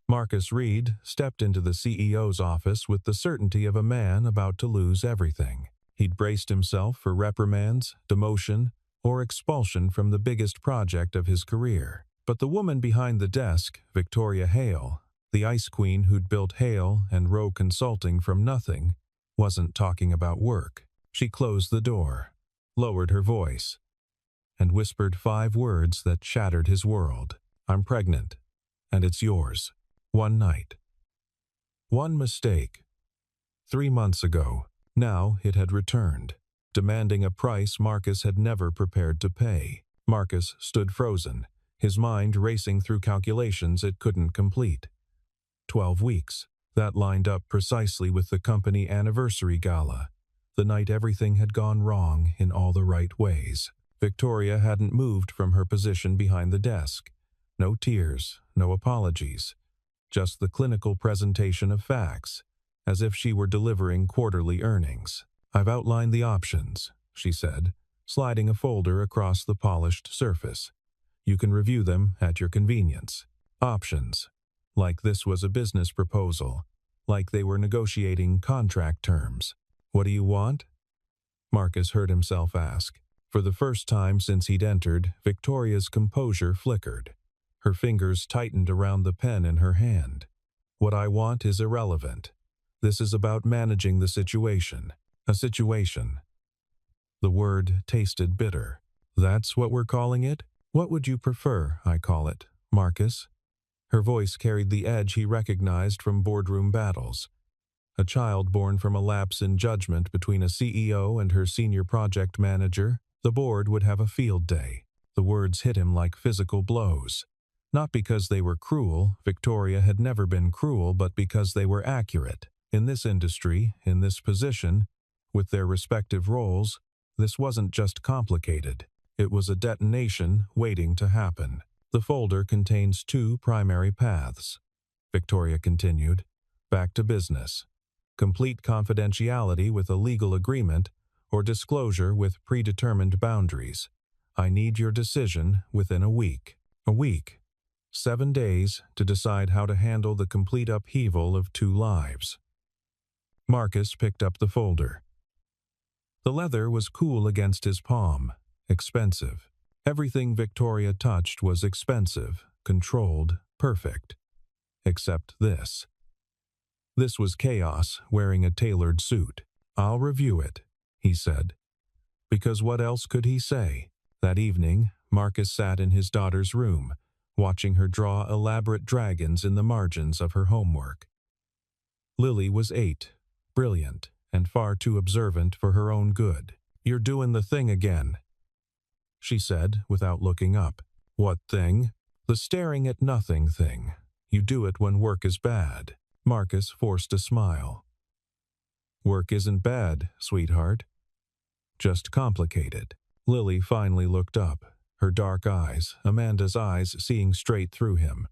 Marcus Reed stepped into the CEO's office with the certainty of a man about to lose everything. He'd braced himself for reprimands, demotion, or expulsion from the biggest project of his career. But the woman behind the desk, Victoria Hale, the ice queen who'd built Hale and Rowe Consulting from nothing, wasn't talking about work. She closed the door, lowered her voice, and whispered 5 words that shattered his world. "I'm pregnant, and it's yours. One night. One mistake. 3 months ago. Now it had returned, demanding a price Marcus had never prepared to pay. Marcus stood frozen, his mind racing through calculations it couldn't complete. 12 weeks. That lined up precisely with the company anniversary gala, the night everything had gone wrong in all the right ways. Victoria hadn't moved from her position behind the desk. No tears, no apologies. Just the clinical presentation of facts, as if she were delivering quarterly earnings. "I've outlined the options," she said, sliding a folder across the polished surface. "You can review them at your convenience." Options. Like this was a business proposal, like they were negotiating contract terms. "What do you want?" Marcus heard himself ask. For the first time since he'd entered, Victoria's composure flickered. Her fingers tightened around the pen in her hand. "What I want is irrelevant. This is about managing the situation. A situation." The word tasted bitter. "That's what we're calling it? What would you prefer I call it, Marcus?" Her voice carried the edge he recognized from boardroom battles. A child born from a lapse in judgment between a CEO and her senior project manager, the board would have a field day. The words hit him like physical blows. Not because they were cruel, Victoria had never been cruel, but because they were accurate. In this industry, in this position, with their respective roles, this wasn't just complicated. It was a detonation waiting to happen. "The folder contains 2 primary paths," Victoria continued. "Back to business. Complete confidentiality with a legal agreement, or disclosure with predetermined boundaries. I need your decision within a week. A week. 7 days to decide how to handle the complete upheaval of 2 lives." Marcus picked up the folder. The leather was cool against his palm. Expensive. Everything Victoria touched was expensive, controlled, perfect. Except this. This was chaos wearing a tailored suit. "I'll review it," he said. Because what else could he say? That evening, Marcus sat in his daughter's room, watching her draw elaborate dragons in the margins of her homework. Lily was 8, brilliant, and far too observant for her own good. "You're doing the thing again," she said without looking up. "What thing?" "The staring at nothing thing. You do it when work is bad." Marcus forced a smile. "Work isn't bad, sweetheart. Just complicated." Lily finally looked up, her dark eyes, Amanda's eyes, seeing straight through him.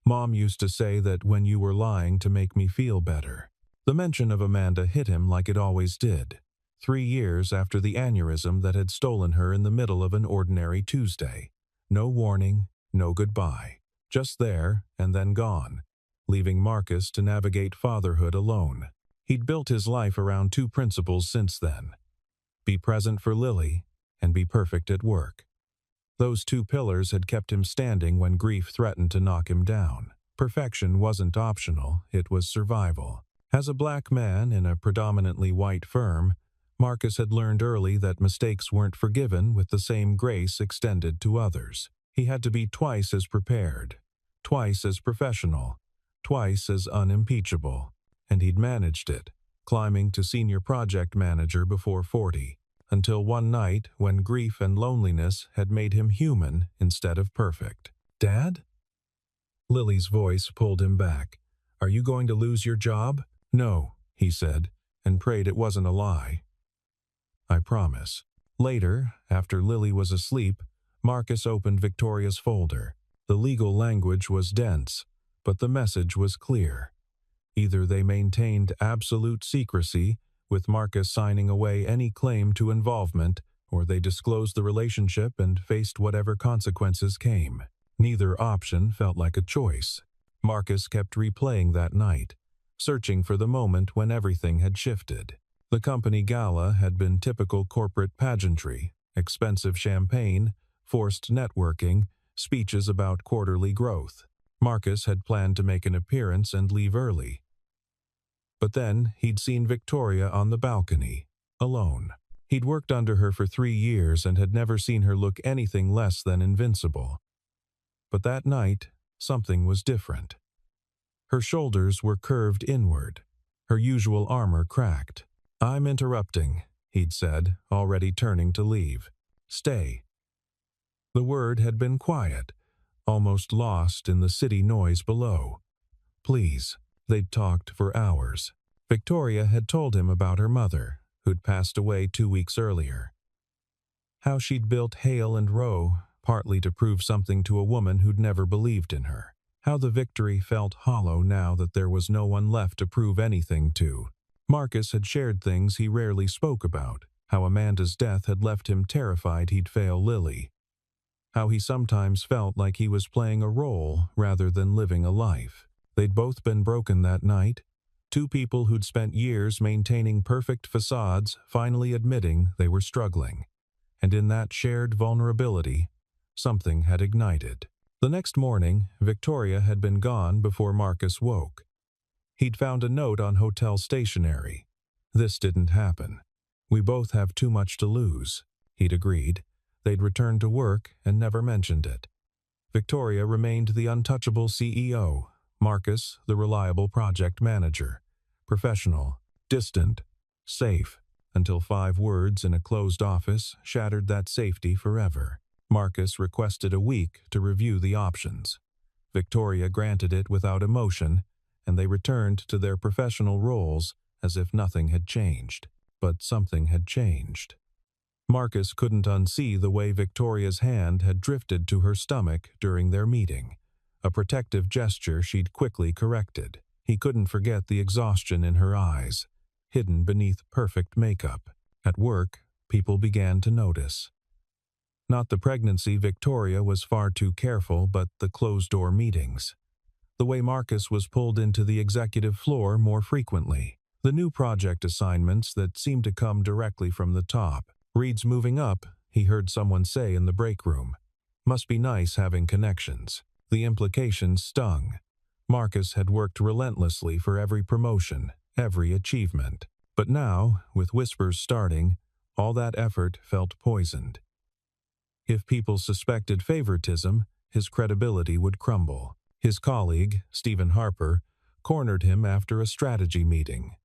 "Mom used to say that when you were lying to make me feel better." The mention of Amanda hit him like it always did. 3 years after the aneurysm that had stolen her in the middle of an ordinary Tuesday. No warning, no goodbye. Just there and then gone, leaving Marcus to navigate fatherhood alone. He'd built his life around 2 principles since then. Be present for Lily, and be perfect at work. Those 2 pillars had kept him standing when grief threatened to knock him down. Perfection wasn't optional, it was survival. As a black man in a predominantly white firm, Marcus had learned early that mistakes weren't forgiven with the same grace extended to others. He had to be twice as prepared, twice as professional, twice as unimpeachable. And he'd managed it, climbing to senior project manager before 40, until one night when grief and loneliness had made him human instead of perfect. "Dad?" Lily's voice pulled him back. "Are you going to lose your job?" "No," he said, and prayed it wasn't a lie. "I promise." Later, after Lily was asleep, Marcus opened Victoria's folder. The legal language was dense, but the message was clear. Either they maintained absolute secrecy, with Marcus signing away any claim to involvement, or they disclosed the relationship and faced whatever consequences came. Neither option felt like a choice. Marcus kept replaying that night, searching for the moment when everything had shifted. The company gala had been typical corporate pageantry, expensive champagne, forced networking, speeches about quarterly growth. Marcus had planned to make an appearance and leave early. But then he'd seen Victoria on the balcony, alone. He'd worked under her for 3 years and had never seen her look anything less than invincible. But that night, something was different. Her shoulders were curved inward, her usual armor cracked. "I'm interrupting," he'd said, already turning to leave. "Stay." The word had been quiet, almost lost in the city noise below. "Please." They'd talked for hours. Victoria had told him about her mother, who'd passed away 2 weeks earlier. How she'd built Hale and Rowe, partly to prove something to a woman who'd never believed in her. How the victory felt hollow now that there was no one left to prove anything to. Marcus had shared things he rarely spoke about. How Amanda's death had left him terrified he'd fail Lily. How he sometimes felt like he was playing a role rather than living a life. They'd both been broken that night. 2 people who'd spent years maintaining perfect facades finally admitting they were struggling. And in that shared vulnerability, something had ignited. The next morning, Victoria had been gone before Marcus woke. He'd found a note on hotel stationery. "This didn't happen. We both have too much to lose," he'd agreed. They'd returned to work and never mentioned it. Victoria remained the untouchable CEO, Marcus the reliable project manager. Professional, distant, safe, until 5 words in a closed office shattered that safety forever. Marcus requested a week to review the options. Victoria granted it without emotion, and they returned to their professional roles as if nothing had changed. But something had changed. Marcus couldn't unsee the way Victoria's hand had drifted to her stomach during their meeting, a protective gesture she'd quickly corrected. He couldn't forget the exhaustion in her eyes, hidden beneath perfect makeup. At work, people began to notice. Not the pregnancy, Victoria was far too careful, but the closed-door meetings. The way Marcus was pulled into the executive floor more frequently. The new project assignments that seemed to come directly from the top. "Reed's moving up," he heard someone say in the break room. Must be nice having connections. The implications stung. Marcus had worked relentlessly for every promotion, every achievement. But now, with whispers starting, all that effort felt poisoned. If people suspected favoritism, his credibility would crumble. His colleague, Stephen Harper, cornered him after a strategy meeting.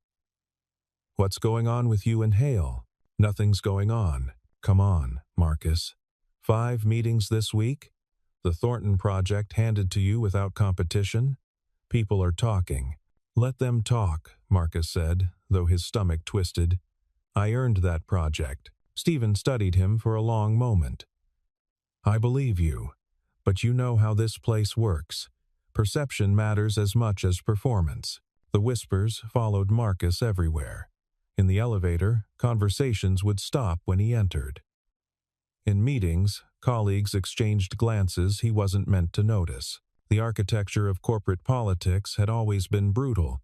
"What's going on with you and Hale?" "Nothing's going on." "Come on, Marcus. 5 meetings this week? The Thornton project handed to you without competition? People are talking." "Let them talk," Marcus said, though his stomach twisted. "I earned that project." Stephen studied him for a long moment. "I believe you, but you know how this place works. Perception matters as much as performance." The whispers followed Marcus everywhere. In the elevator, conversations would stop when he entered. In meetings, colleagues exchanged glances he wasn't meant to notice. The architecture of corporate politics had always been brutal,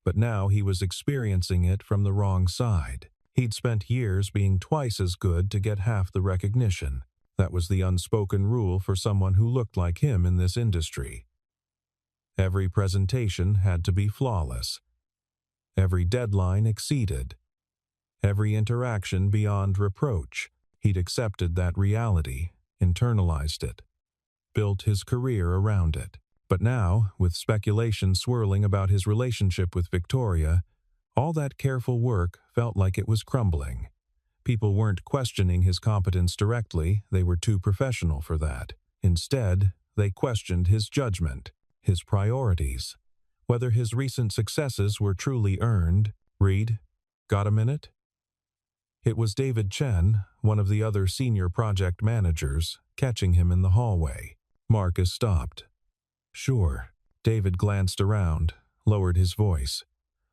but now he was experiencing it from the wrong side. He'd spent years being twice as good to get half the recognition. That was the unspoken rule for someone who looked like him in this industry. Every presentation had to be flawless. Every deadline exceeded. Every interaction beyond reproach. He'd accepted that reality, internalized it, built his career around it. But now, with speculation swirling about his relationship with Victoria, all that careful work felt like it was crumbling. People weren't questioning his competence directly, they were too professional for that. Instead, they questioned his judgment, his priorities, whether his recent successes were truly earned. "Reed, got a minute?" It was David Chen, one of the other senior project managers, catching him in the hallway. Marcus stopped. "Sure." David glanced around, lowered his voice.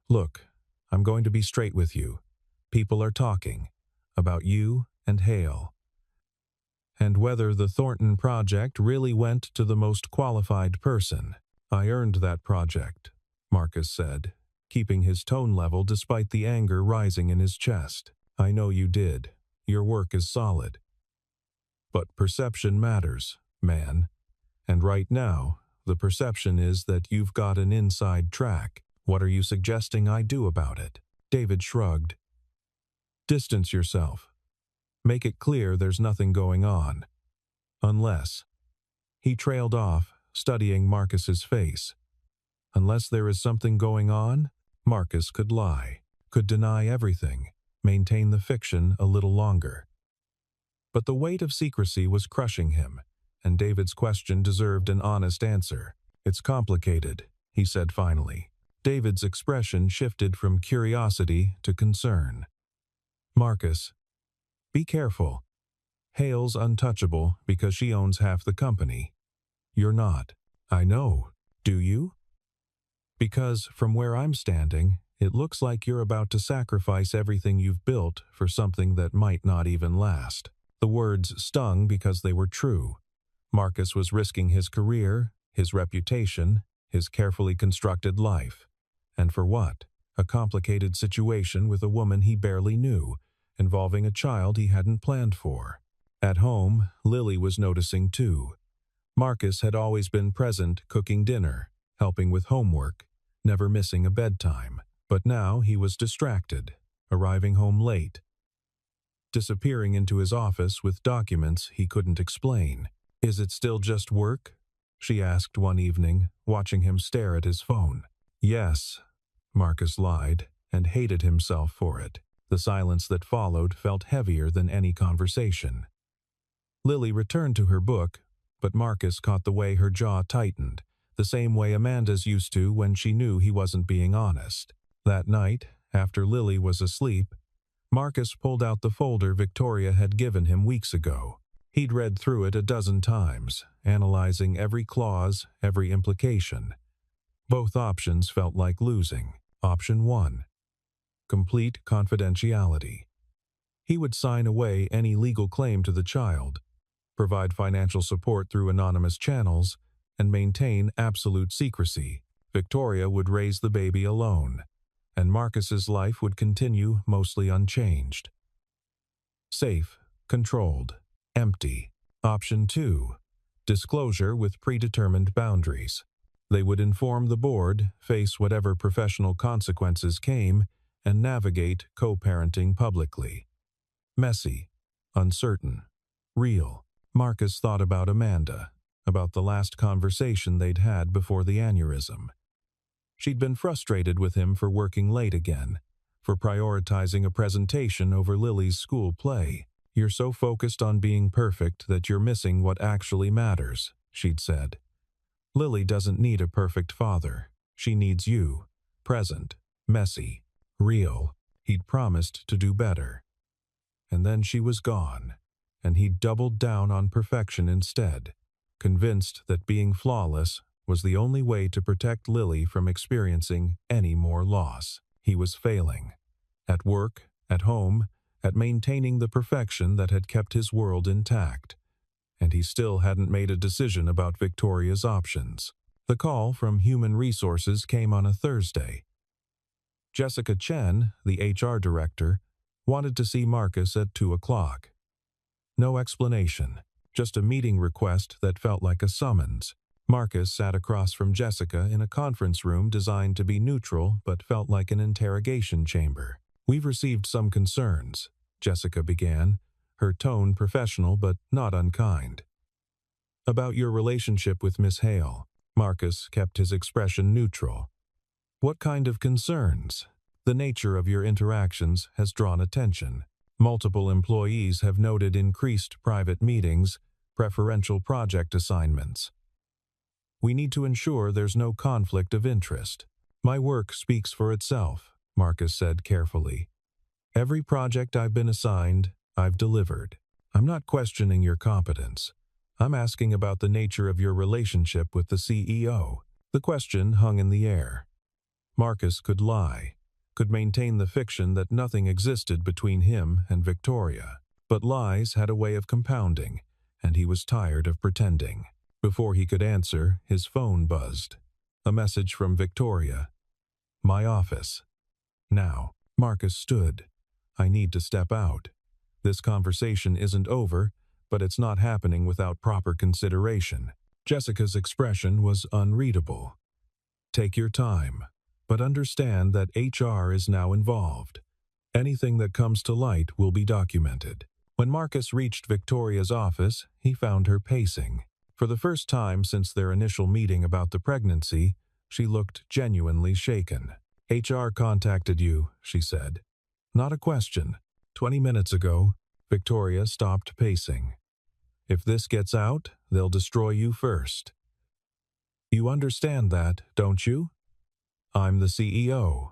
"Look, I'm going to be straight with you. People are talking. About you and Hale. And whether the Thornton project really went to the most qualified person. I earned that project, Marcus said, keeping his tone level despite the anger rising in his chest. I know you did. Your work is solid. But perception matters, man. And right now, the perception is that you've got an inside track. What are you suggesting I do about it? David shrugged. Distance yourself. Make it clear there's nothing going on. Unless. He trailed off, studying Marcus's face. Unless there is something going on, Marcus could lie, could deny everything, maintain the fiction a little longer. But the weight of secrecy was crushing him, and David's question deserved an honest answer. It's complicated, he said finally. David's expression shifted from curiosity to concern. Marcus, be careful. Hale's untouchable because she owns half the company. You're not. I know. Do you? Because from where I'm standing, it looks like you're about to sacrifice everything you've built for something that might not even last. The words stung because they were true. Marcus was risking his career, his reputation, his carefully constructed life. And for what? A complicated situation with a woman he barely knew, involving a child he hadn't planned for. At home, Lily was noticing too. Marcus had always been present cooking dinner, helping with homework, never missing a bedtime. But now he was distracted, arriving home late, disappearing into his office with documents he couldn't explain. Is it still just work? She asked one evening, watching him stare at his phone. Yes, Marcus lied, and hated himself for it. The silence that followed felt heavier than any conversation. Lily returned to her book, but Marcus caught the way her jaw tightened, the same way Amanda's used to when she knew he wasn't being honest. That night, after Lily was asleep, Marcus pulled out the folder Victoria had given him weeks ago. He'd read through it a dozen times, analyzing every clause, every implication. Both options felt like losing. Option 1. Complete confidentiality. He would sign away any legal claim to the child, provide financial support through anonymous channels, and maintain absolute secrecy. Victoria would raise the baby alone, and Marcus's life would continue mostly unchanged. Safe, controlled, empty. Option 2. Disclosure with predetermined boundaries. They would inform the board, face whatever professional consequences came, and navigate co-parenting publicly. Messy, uncertain, real. Marcus thought about Amanda, about the last conversation they'd had before the aneurysm. She'd been frustrated with him for working late again, for prioritizing a presentation over Lily's school play. You're so focused on being perfect that you're missing what actually matters, she'd said. Lily doesn't need a perfect father. She needs you. Present, messy, real. He'd promised to do better. And then she was gone, and he'd doubled down on perfection instead, convinced that being flawless was the only way to protect Lily from experiencing any more loss. He was failing. At work, at home, at maintaining the perfection that had kept his world intact. And he still hadn't made a decision about Victoria's options. The call from Human Resources came on a Thursday. Jessica Chen, the HR director, wanted to see Marcus at 2 o'clock. No explanation, just a meeting request that felt like a summons. Marcus sat across from Jessica in a conference room designed to be neutral but felt like an interrogation chamber. We've received some concerns, Jessica began, her tone professional but not unkind. About your relationship with Miss Hale. Marcus kept his expression neutral. What kind of concerns? The nature of your interactions has drawn attention. Multiple employees have noted increased private meetings, preferential project assignments. We need to ensure there's no conflict of interest. My work speaks for itself, Marcus said carefully. Every project I've been assigned, I've delivered. I'm not questioning your competence. I'm asking about the nature of your relationship with the CEO. The question hung in the air. Marcus could lie, could maintain the fiction that nothing existed between him and Victoria. But lies had a way of compounding, and he was tired of pretending. Before he could answer, his phone buzzed. A message from Victoria. My office. Now. Marcus stood. I need to step out. This conversation isn't over, but it's not happening without proper consideration. Jessica's expression was unreadable. Take your time, but understand that HR is now involved. Anything that comes to light will be documented. When Marcus reached Victoria's office, he found her pacing. For the first time since their initial meeting about the pregnancy, she looked genuinely shaken. HR contacted you, she said. Not a question. 20 minutes ago, Victoria stopped pacing. If this gets out, they'll destroy you first. You understand that, don't you? I'm the CEO.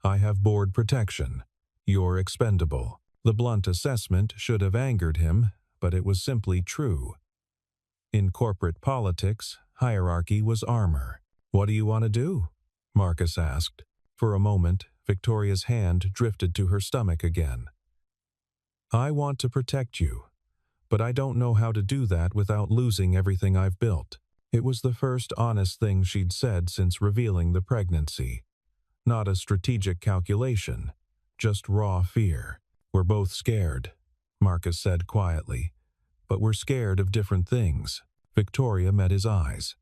I have board protection. You're expendable. The blunt assessment should have angered him, but it was simply true. In corporate politics, hierarchy was armor. What do you want to do? Marcus asked. For a moment, Victoria's hand drifted to her stomach again. I want to protect you, but I don't know how to do that without losing everything I've built. It was the first honest thing she'd said since revealing the pregnancy. Not a strategic calculation, just raw fear. We're both scared, Marcus said quietly, but we're scared of different things. Victoria met his eyes.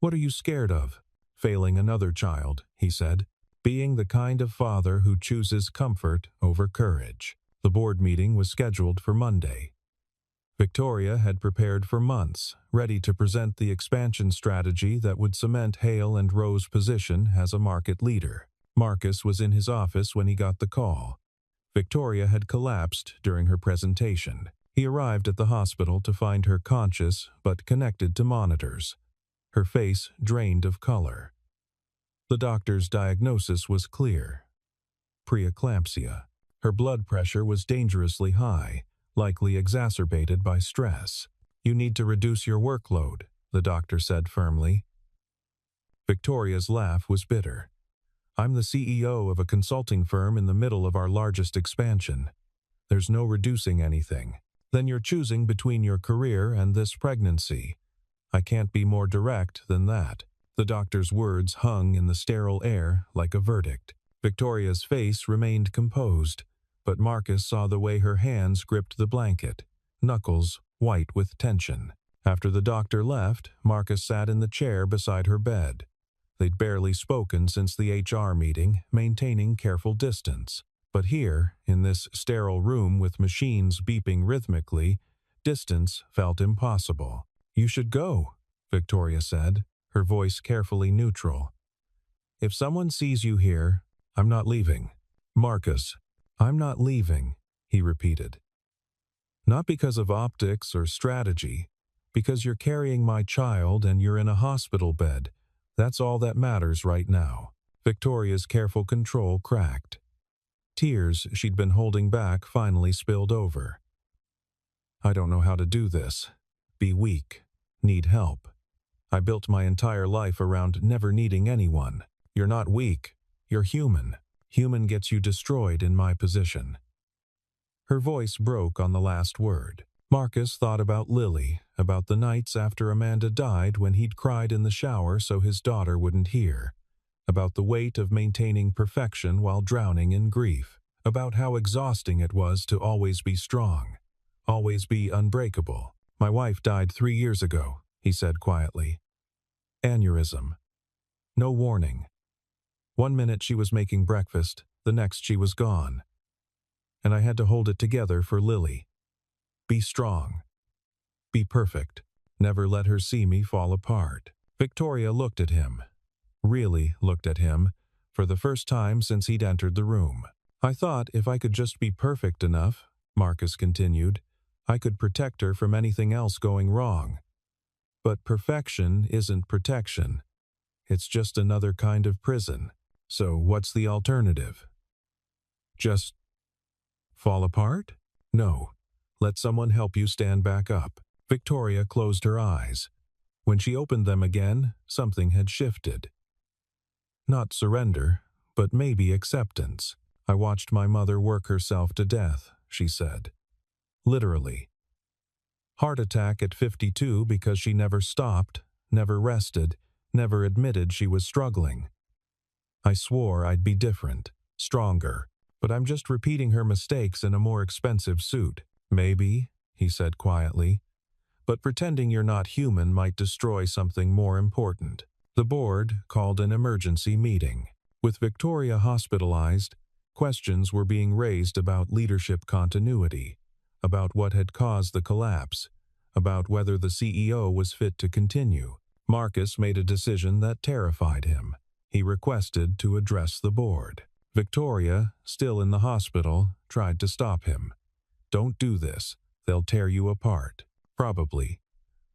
What are you scared of? Failing another child, he said. Being the kind of father who chooses comfort over courage. The board meeting was scheduled for Monday. Victoria had prepared for months, ready to present the expansion strategy that would cement Hale and Rowe's position as a market leader. Marcus was in his office when he got the call. Victoria had collapsed during her presentation. He arrived at the hospital to find her conscious but connected to monitors. Her face drained of color. The doctor's diagnosis was clear. Preeclampsia. Her blood pressure was dangerously high, likely exacerbated by stress. You need to reduce your workload, the doctor said firmly. Victoria's laugh was bitter. I'm the CEO of a consulting firm in the middle of our largest expansion. There's no reducing anything. Then you're choosing between your career and this pregnancy. I can't be more direct than that. The doctor's words hung in the sterile air like a verdict. Victoria's face remained composed, but Marcus saw the way her hands gripped the blanket, knuckles white with tension. After the doctor left, Marcus sat in the chair beside her bed. They'd barely spoken since the HR meeting, maintaining careful distance. But here, in this sterile room with machines beeping rhythmically, distance felt impossible. You should go, Victoria said, her voice carefully neutral. If someone sees you here, I'm not leaving. Marcus, I'm not leaving, he repeated. Not because of optics or strategy, because you're carrying my child and you're in a hospital bed. That's all that matters right now. Victoria's careful control cracked. Tears she'd been holding back finally spilled over. I don't know how to do this. Be weak. Need help. I built my entire life around never needing anyone. You're not weak. You're human. Human gets you destroyed in my position. Her voice broke on the last word. Marcus thought about Lily, about the nights after Amanda died when he'd cried in the shower so his daughter wouldn't hear, about the weight of maintaining perfection while drowning in grief, about how exhausting it was to always be strong, always be unbreakable. My wife died 3 years ago, he said quietly. Aneurysm. No warning. 1 minute she was making breakfast, the next she was gone. And I had to hold it together for Lily. Be strong. Be perfect. Never let her see me fall apart. Victoria looked at him. Really looked at him, for the first time since he'd entered the room. I thought if I could just be perfect enough, Marcus continued, I could protect her from anything else going wrong. But perfection isn't protection. It's just another kind of prison. So what's the alternative? Just fall apart? No. Let someone help you stand back up. Victoria closed her eyes. When she opened them again, something had shifted. Not surrender, but maybe acceptance. I watched my mother work herself to death, she said. Literally. Heart attack at 52 because she never stopped, never rested, never admitted she was struggling. I swore I'd be different, stronger, but I'm just repeating her mistakes in a more expensive suit. Maybe, he said quietly, but pretending you're not human might destroy something more important. The board called an emergency meeting. With Victoria hospitalized, questions were being raised about leadership continuity, about what had caused the collapse, about whether the CEO was fit to continue. Marcus made a decision that terrified him. He requested to address the board. Victoria, still in the hospital, tried to stop him. "Don't do this. They'll tear you apart." "Probably.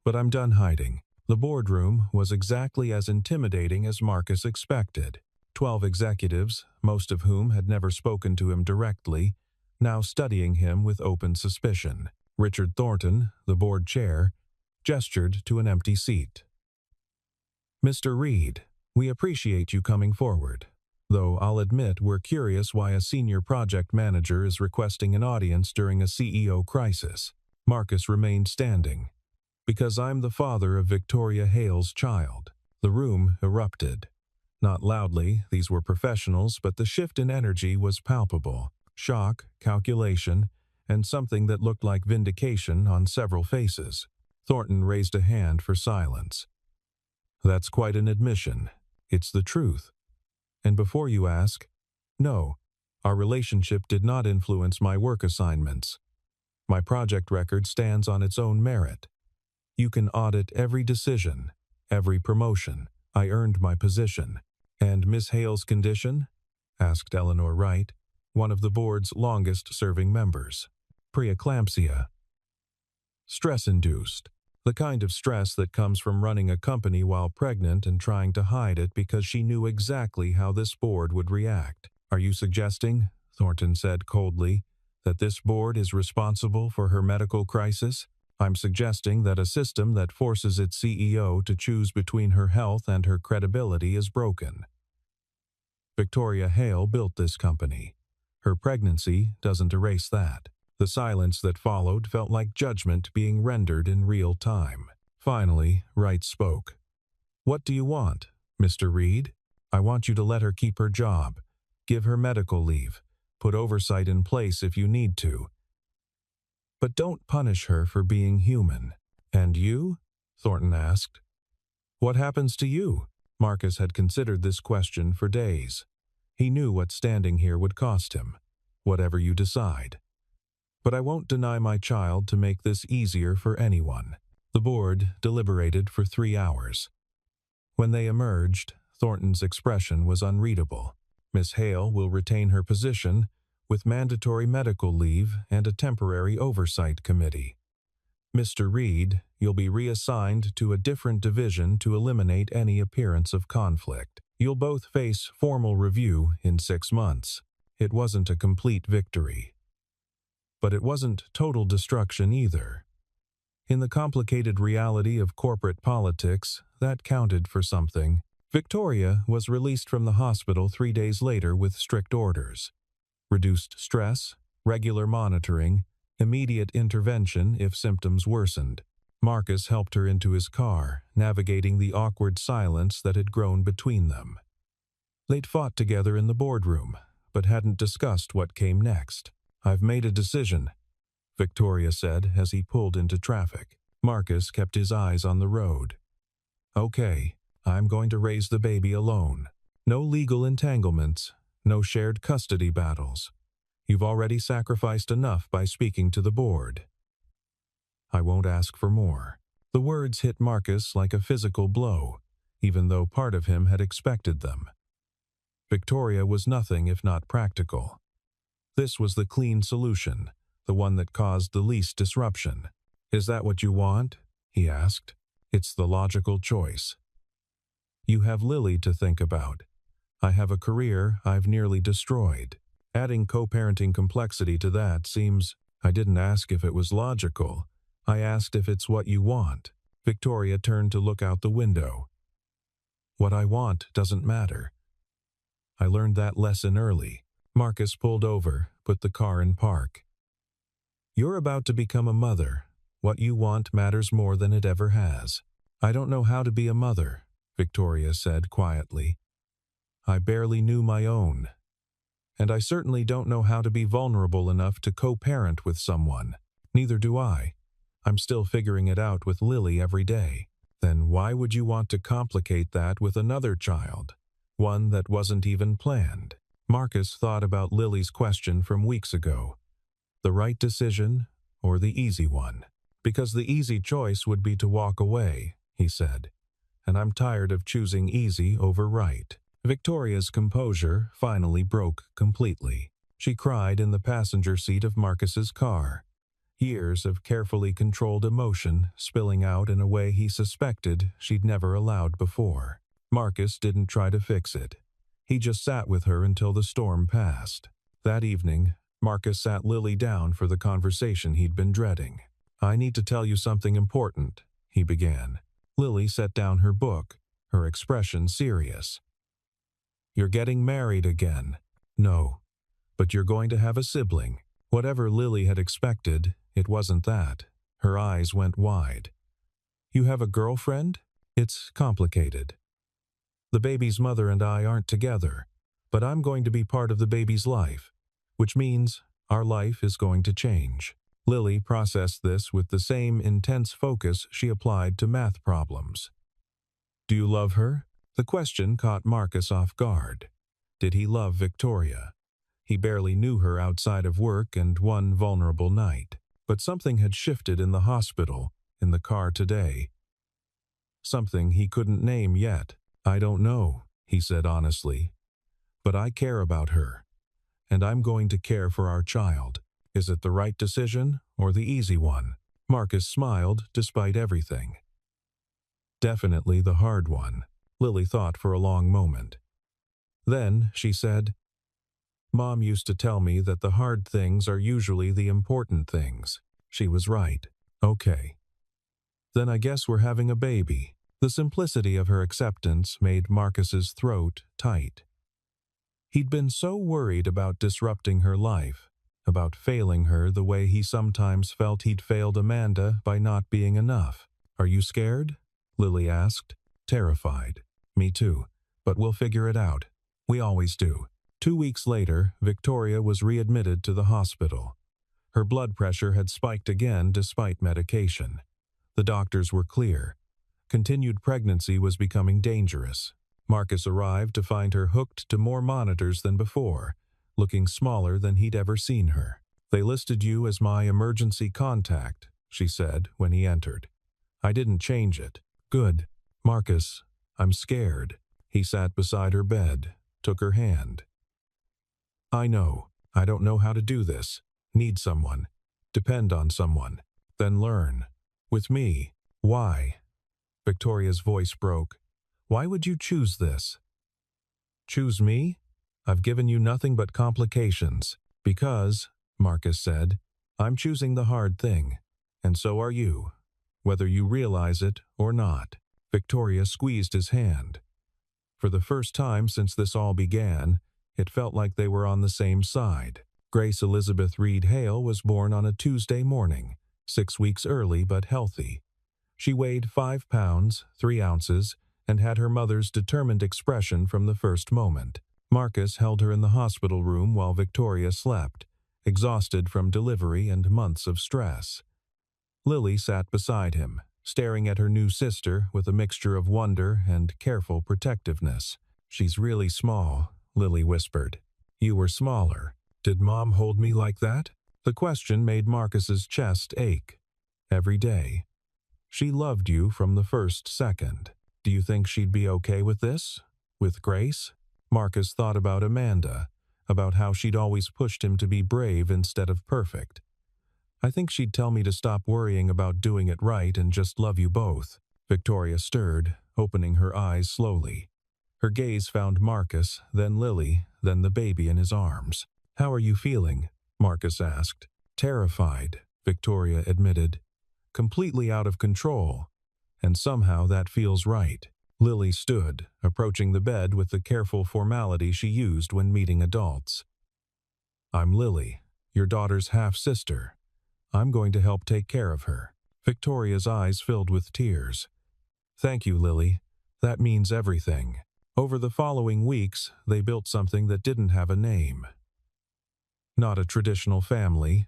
But I'm done hiding." The boardroom was exactly as intimidating as Marcus expected. 12 executives, most of whom had never spoken to him directly, now studying him with open suspicion. Richard Thornton, the board chair, gestured to an empty seat. "Mr. Reed, we appreciate you coming forward, though I'll admit we're curious why a senior project manager is requesting an audience during a CEO crisis." Marcus remained standing. "Because I'm the father of Victoria Hale's child." The room erupted. Not loudly, these were professionals, but the shift in energy was palpable. Shock, calculation, and something that looked like vindication on several faces. Thornton raised a hand for silence. "That's quite an admission. It's the truth. And before you ask, no, our relationship did not influence my work assignments. My project record stands on its own merit. You can audit every decision, every promotion. I earned my position." "And Miss Hale's condition?" asked Eleanor Wright, one of the board's longest-serving members. "Preeclampsia. Stress-induced. The kind of stress that comes from running a company while pregnant and trying to hide it because she knew exactly how this board would react." "Are you suggesting," Thornton said coldly, "that this board is responsible for her medical crisis?" "I'm suggesting that a system that forces its CEO to choose between her health and her credibility is broken. Victoria Hale built this company. Her pregnancy doesn't erase that." The silence that followed felt like judgment being rendered in real time. Finally, Wright spoke. "What do you want, Mr. Reed? I want you to let her keep her job, give her medical leave, put oversight in place if you need to. But don't punish her for being human." "And you?" Thornton asked. "What happens to you?" Marcus had considered this question for days. He knew what standing here would cost him. "Whatever you decide. But I won't deny my child to make this easier for anyone." The board deliberated for 3 hours. When they emerged, Thornton's expression was unreadable. "Miss Hale will retain her position, with mandatory medical leave and a temporary oversight committee. Mr. Reed, you'll be reassigned to a different division to eliminate any appearance of conflict. You'll both face formal review in 6 months." It wasn't a complete victory. But it wasn't total destruction either. In the complicated reality of corporate politics, that counted for something. Victoria was released from the hospital 3 days later with strict orders. Reduced stress, regular monitoring, immediate intervention if symptoms worsened. Marcus helped her into his car, navigating the awkward silence that had grown between them. They'd fought together in the boardroom, but hadn't discussed what came next. "I've made a decision," Victoria said as he pulled into traffic. Marcus kept his eyes on the road. "Okay, I'm going to raise the baby alone. No legal entanglements, no shared custody battles. You've already sacrificed enough by speaking to the board. I won't ask for more." The words hit Marcus like a physical blow, even though part of him had expected them. Victoria was nothing if not practical. This was the clean solution, the one that caused the least disruption. "Is that what you want?" he asked. "It's the logical choice. You have Lily to think about. I have a career I've nearly destroyed. Adding co-parenting complexity to that seems—" "I didn't ask if it was logical. I asked if it's what you want." Victoria turned to look out the window. "What I want doesn't matter. I learned that lesson early." Marcus pulled over, put the car in park. "You're about to become a mother. What you want matters more than it ever has." "I don't know how to be a mother," Victoria said quietly. I barely knew my own. And I certainly don't know how to be vulnerable enough to co-parent with someone. Neither do I. I'm still figuring it out with Lily every day. Then why would you want to complicate that with another child? One that wasn't even planned. Marcus thought about Lily's question from weeks ago. The right decision or the easy one? Because the easy choice would be to walk away, he said. And I'm tired of choosing easy over right. Victoria's composure finally broke completely. She cried in the passenger seat of Marcus's car. Years of carefully controlled emotion spilling out in a way he suspected she'd never allowed before. Marcus didn't try to fix it. He just sat with her until the storm passed. That evening, Marcus sat Lily down for the conversation he'd been dreading. I need to tell you something important, he began. Lily set down her book, her expression serious. You're getting married again. No, but you're going to have a sibling. Whatever Lily had expected, it wasn't that. Her eyes went wide. You have a girlfriend? It's complicated. The baby's mother and I aren't together, but I'm going to be part of the baby's life, which means our life is going to change. Lily processed this with the same intense focus she applied to math problems. Do you love her? The question caught Marcus off guard. Did he love Victoria? He barely knew her outside of work and one vulnerable night. But something had shifted in the hospital, in the car today. Something he couldn't name yet. I don't know, he said honestly. But I care about her. And I'm going to care for our child. Is it the right decision or the easy one? Marcus smiled despite everything. Definitely the hard one, Lily thought for a long moment. Then she said, Mom used to tell me that the hard things are usually the important things. She was right. Okay. Then I guess we're having a baby. The simplicity of her acceptance made Marcus's throat tight. He'd been so worried about disrupting her life, about failing her the way he sometimes felt he'd failed Amanda by not being enough. Are you scared? Lily asked, terrified. Me too, but we'll figure it out. We always do. 2 weeks later, Victoria was readmitted to the hospital. Her blood pressure had spiked again despite medication. The doctors were clear. Continued pregnancy was becoming dangerous. Marcus arrived to find her hooked to more monitors than before, looking smaller than he'd ever seen her. They listed you as my emergency contact, she said when he entered. I didn't change it. Good. Marcus, I'm scared. He sat beside her bed, took her hand. I know. I don't know how to do this. Need someone. Depend on someone. Then learn. With me. Why? Victoria's voice broke. Why would you choose this? Choose me? I've given you nothing but complications. Because, Marcus said, I'm choosing the hard thing. And so are you. Whether you realize it or not. Victoria squeezed his hand. For the first time since this all began, it felt like they were on the same side. Grace Elizabeth Reed Hale was born on a Tuesday morning, 6 weeks early but healthy. She weighed 5 pounds, 3 ounces, and had her mother's determined expression from the first moment. Marcus held her in the hospital room while Victoria slept, exhausted from delivery and months of stress. Lily sat beside him, staring at her new sister with a mixture of wonder and careful protectiveness. She's really small, Lily whispered. You were smaller. Did Mom hold me like that? The question made Marcus's chest ache. Every day. She loved you from the first second. Do you think she'd be okay with this? With Grace? Marcus thought about Amanda, about how she'd always pushed him to be brave instead of perfect. I think she'd tell me to stop worrying about doing it right and just love you both. Victoria stirred, opening her eyes slowly. Her gaze found Marcus, then Lily, then the baby in his arms. How are you feeling? Marcus asked. Terrified, Victoria admitted. Completely out of control. And somehow that feels right. Lily stood, approaching the bed with the careful formality she used when meeting adults. I'm Lily, your daughter's half-sister. I'm going to help take care of her. Victoria's eyes filled with tears. Thank you, Lily. That means everything. Over the following weeks, they built something that didn't have a name. Not a traditional family.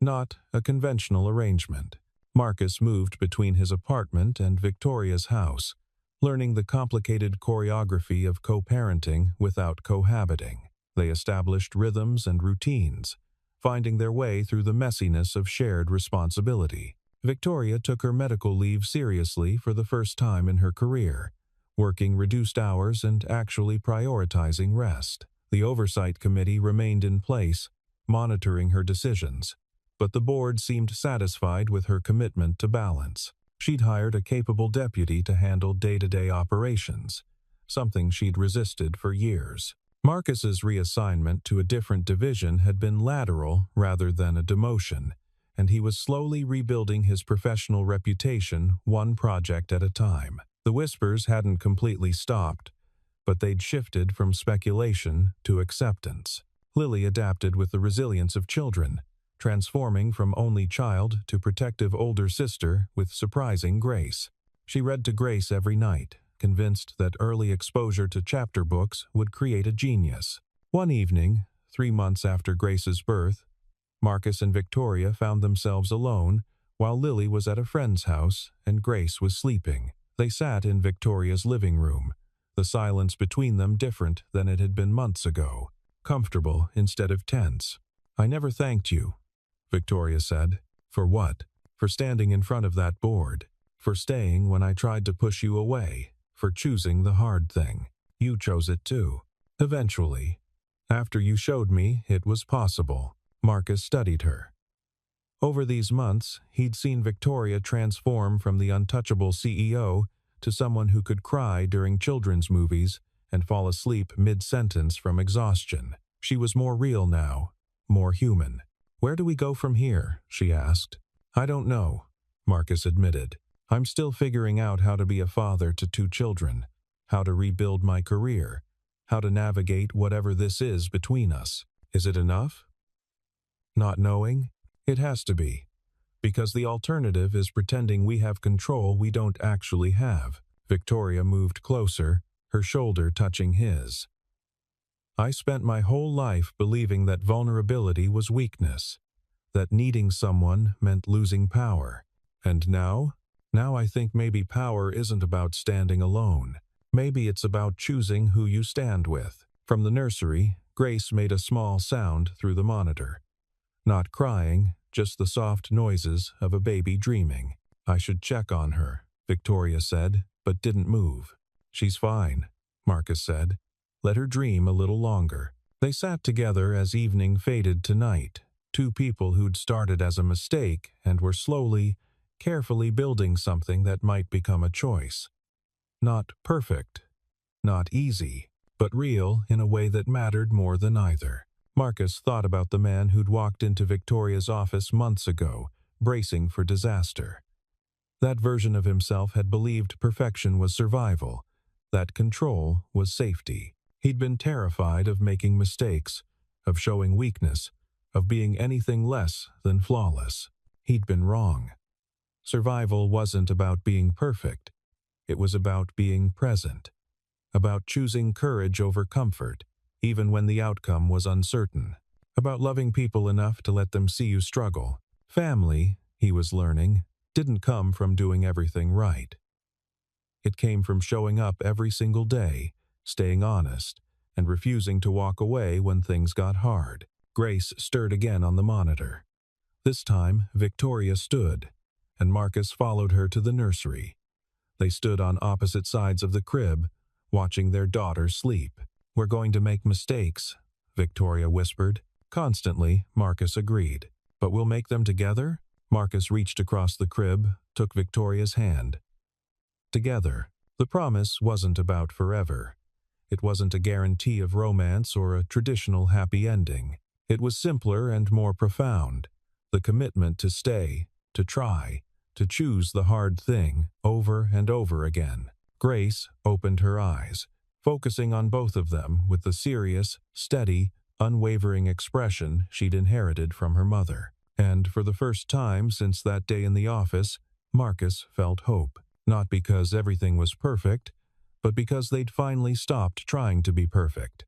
Not a conventional arrangement. Marcus moved between his apartment and Victoria's house, learning the complicated choreography of co-parenting without cohabiting. They established rhythms and routines, finding their way through the messiness of shared responsibility. Victoria took her medical leave seriously for the first time in her career, working reduced hours and actually prioritizing rest. The oversight committee remained in place, monitoring her decisions, but the board seemed satisfied with her commitment to balance. She'd hired a capable deputy to handle day-to-day operations, something she'd resisted for years. Marcus's reassignment to a different division had been lateral rather than a demotion, and he was slowly rebuilding his professional reputation one project at a time. The whispers hadn't completely stopped, but they'd shifted from speculation to acceptance. Lily adapted with the resilience of children, transforming from only child to protective older sister with surprising grace. She read to Grace every night, convinced that early exposure to chapter books would create a genius. One evening, 3 months after Grace's birth, Marcus and Victoria found themselves alone while Lily was at a friend's house and Grace was sleeping. They sat in Victoria's living room, the silence between them different than it had been months ago, comfortable instead of tense. "I never thanked you," Victoria said. "For what? For standing in front of that board. For staying when I tried to push you away. For choosing the hard thing. You chose it too. Eventually. After you showed me it was possible." Marcus studied her. Over these months, he'd seen Victoria transform from the untouchable CEO to someone who could cry during children's movies and fall asleep mid-sentence from exhaustion. She was more real now, more human. "Where do we go from here?" she asked. "I don't know," Marcus admitted. "I'm still figuring out how to be a father to 2 children, how to rebuild my career, how to navigate whatever this is between us. Is it enough? Not knowing? It has to be. Because the alternative is pretending we have control we don't actually have." Victoria moved closer, her shoulder touching his. "I spent my whole life believing that vulnerability was weakness, that needing someone meant losing power. And now I think maybe power isn't about standing alone. Maybe it's about choosing who you stand with." From the nursery, Grace made a small sound through the monitor. Not crying, just the soft noises of a baby dreaming. "I should check on her," Victoria said, but didn't move. "She's fine," Marcus said. "Let her dream a little longer." They sat together as evening faded to night, 2 people who'd started as a mistake and were slowly, carefully building something that might become a choice. Not perfect, not easy, but real in a way that mattered more than either. Marcus thought about the man who'd walked into Victoria's office months ago, bracing for disaster. That version of himself had believed perfection was survival, that control was safety. He'd been terrified of making mistakes, of showing weakness, of being anything less than flawless. He'd been wrong. Survival wasn't about being perfect. It was about being present, about choosing courage over comfort, even when the outcome was uncertain, about loving people enough to let them see you struggle. Family, he was learning, didn't come from doing everything right. It came from showing up every single day, staying honest, and refusing to walk away when things got hard. Grace stirred again on the monitor. This time, Victoria stood, and Marcus followed her to the nursery. They stood on opposite sides of the crib, watching their daughter sleep. "We're going to make mistakes," Victoria whispered. "Constantly," Marcus agreed. "But we'll make them together?" Marcus reached across the crib, took Victoria's hand. Together. The promise wasn't about forever. It wasn't a guarantee of romance or a traditional happy ending. It was simpler and more profound. The commitment to stay, to try, to choose the hard thing over and over again. Grace opened her eyes, focusing on both of them with the serious, steady, unwavering expression she'd inherited from her mother. And for the first time since that day in the office, Marcus felt hope. Not because everything was perfect, but because they'd finally stopped trying to be perfect.